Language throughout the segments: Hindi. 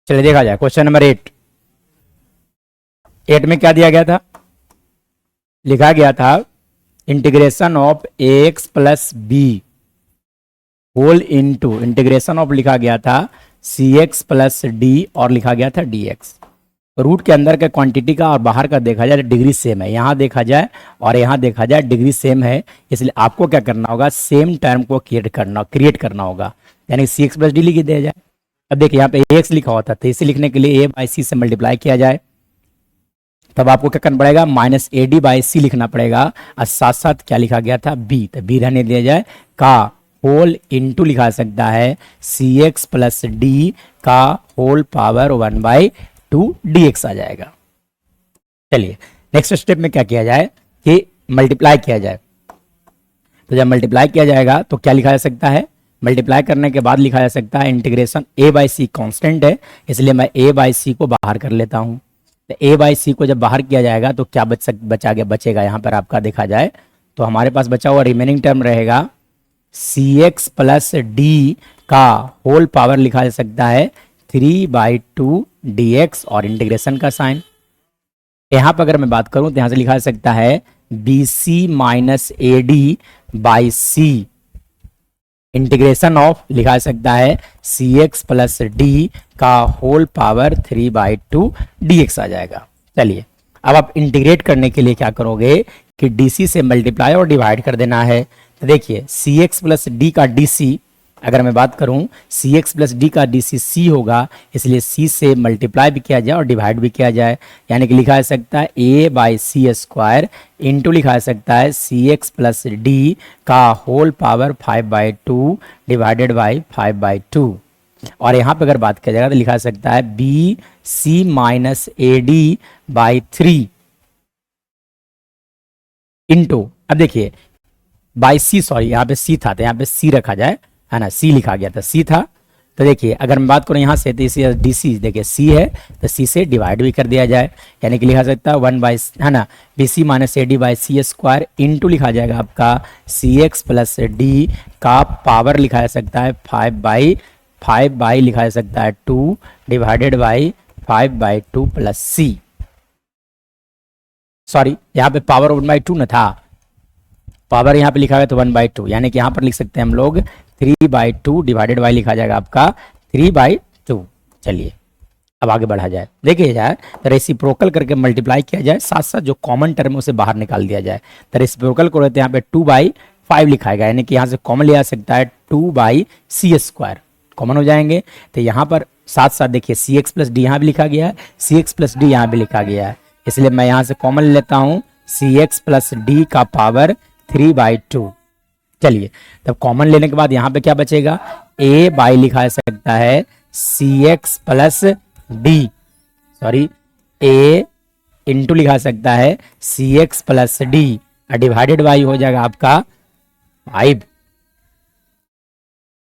चलिए देखा जाए क्वेश्चन नंबर 8 में क्या दिया गया था, लिखा गया था integration of ax plus B whole into integration of लिखा गया था cx प्लस डी और लिखा गया था dx। रूट के अंदर के क्वांटिटी का और बाहर का देखा जाए डिग्री सेम है, यहाँ देखा जाए और यहाँ देखा जाए डिग्री सेम है, इसलिए आपको क्या करना होगा, सेम टर्म को क्रिएट करना होगा, यानी cx प्लस डी लिख दिया जाए। अब देखिए यहाँ पे ax लिखा होता था, तो इसे लिखने के लिए a बाई सी से मल्टीप्लाई किया जाए, तब आपको क्या करना पड़ेगा, माइनस ए डी बाई सी लिखना पड़ेगा, और साथ साथ क्या लिखा गया था b, तो b रहने दिया जाए, का होल इनटू लिखा सकता है cx प्लस डी का होल पावर 1/2 dx आ जाएगा। चलिए नेक्स्ट स्टेप में क्या किया जाए कि मल्टीप्लाई किया जाए, तो जब मल्टीप्लाई किया जाएगा तो क्या लिखा जा सकता है, मल्टीप्लाई करने के बाद लिखा जा सकता है integration a by C constant है, इसलिए मैं a बाई सी को बाहर कर लेता हूँ। तो a बाई सी को जब बाहर किया जाएगा तो क्या बचेगा यहाँ पर आपका देखा जाए तो हमारे पास बचा हुआ रिमेनिंग टर्म रहेगा cx प्लस डी का होल पावर लिखा जा सकता है 3/2 dx और इंटीग्रेशन का साइन। यहाँ पर अगर मैं बात करूं तो यहाँ से लिखा जा सकता है bc minus A D by C integration of लिखा जा सकता है cx प्लस डी का होल पावर 3/2 dx आ जाएगा। चलिए अब आप इंटीग्रेट करने के लिए क्या करोगे कि dc से मल्टीप्लाई और डिवाइड कर देना है। तो देखिए cx प्लस डी का dc, अगर मैं बात करूं cx प्लस डी का dc c होगा, इसलिए c से मल्टीप्लाई भी किया जाए और डिवाइड भी किया जाए, यानी कि लिखा जा सकता है a by C square into लिखा जा सकता है cx प्लस डी का होल पावर 5/2 डिवाइडेड बाई 5/2। और यहाँ पे अगर बात किया जाएगा तो लिखा जा सकता है B C minus A D by 3 into, अब देखिए बाई सी, सॉरी यहाँ पे सी था तो यहाँ पे सी रखा जाए, है ना, सी लिखा गया था, सी था। तो देखिए अगर मैं बात करूँ यहाँ से तो इसे डी सी, देखिए सी है तो सी से डिवाइड भी कर दिया जाए, यानी कि लिखा सकता है 1 है ना B C minus A D by C square into लिखा जाएगा आपका सी एक्स प्लस डी का पावर लिखा जा सकता है 5/5 लिखा जा सकता है 2 divided by 5/2 plus C, sorry यहाँ पे पावर 1/2 न था, पावर यहाँ पे लिखा है तो 1/2, यानी कि यहाँ पर लिख सकते हैं हम लोग 3/2 डिवाइडेड बाई लिखा जाएगा आपका 3/2। चलिए अब आगे बढ़ा जाए, देखिए जाए तो रेसिप्रोकल करके मल्टीप्लाई किया जाए, साथ साथ जो कॉमन टर्म है उसे बाहर निकाल दिया जाए। तो रेसिप्रोकल को रहते हैं यहाँ पे 2/5 लिखा है, यानी कि यहाँ से कॉमन लिया जा सकता है 2/c स्क्वायर, कॉमन हो जाएंगे। तो यहाँ पर साथ साथ देखिए सी एक्स प्लस डी यहाँ भी लिखा गया है, सी एक्स प्लस डी यहाँ भी लिखा गया है, इसलिए मैं यहाँ से कॉमन लेता हूँ सी एक्स प्लस डी का पावर 3/2। चलिए तब कॉमन लेने के बाद यहाँ पे क्या बचेगा, a बाई लिखा जा सकता है c x plus d, sorry a into लिखा सकता है c x plus d divided by हो जाएगा आपका 5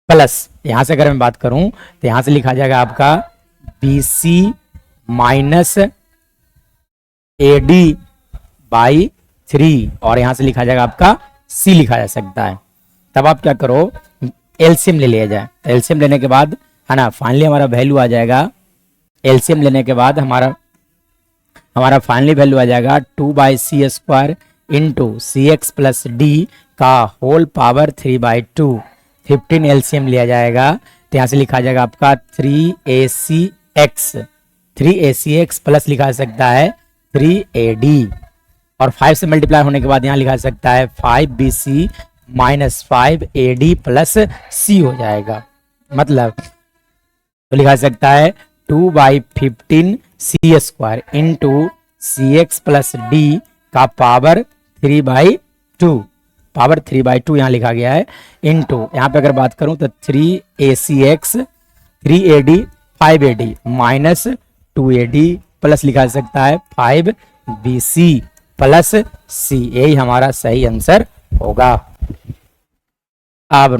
प्लस, यहां से अगर मैं बात करूं तो यहां से लिखा जाएगा आपका B C minus A D by 3 और यहां से लिखा जाएगा आपका c लिखा जा सकता है। तब आप क्या करो, एलसीएम ले लिया जाए, तो एलसीएम लेने के बाद है ना फाइनली हमारा वैल्यू आ जाएगा, एलसीएम लेने के बाद हमारा फाइनली वैल्यू आ जाएगा 2/c स्क्वायर इंटू सी एक्स प्लस डी का होल पावर 3/2। 15 एलसीएम लिया जाएगा तो यहाँ से लिखा जाएगा आपका 3ac प्लस लिखा जा सकता है 3ad और 5 से मल्टीप्लाई होने के बाद यहाँ लिखा जा सकता है 5bc minus 5ad plus c हो जाएगा, मतलब तो लिखा जा सकता है 2/15c स्क्वायर इंटू सी एक्स प्लस डी का पावर 3/2, पावर 3/2 यहाँ लिखा गया है इंटू यहाँ पे अगर बात करूं तो 3ac 3ad 5ad minus 2ad plus लिखा जा सकता है 5bc प्लस c, यही हमारा सही आंसर होगा। अब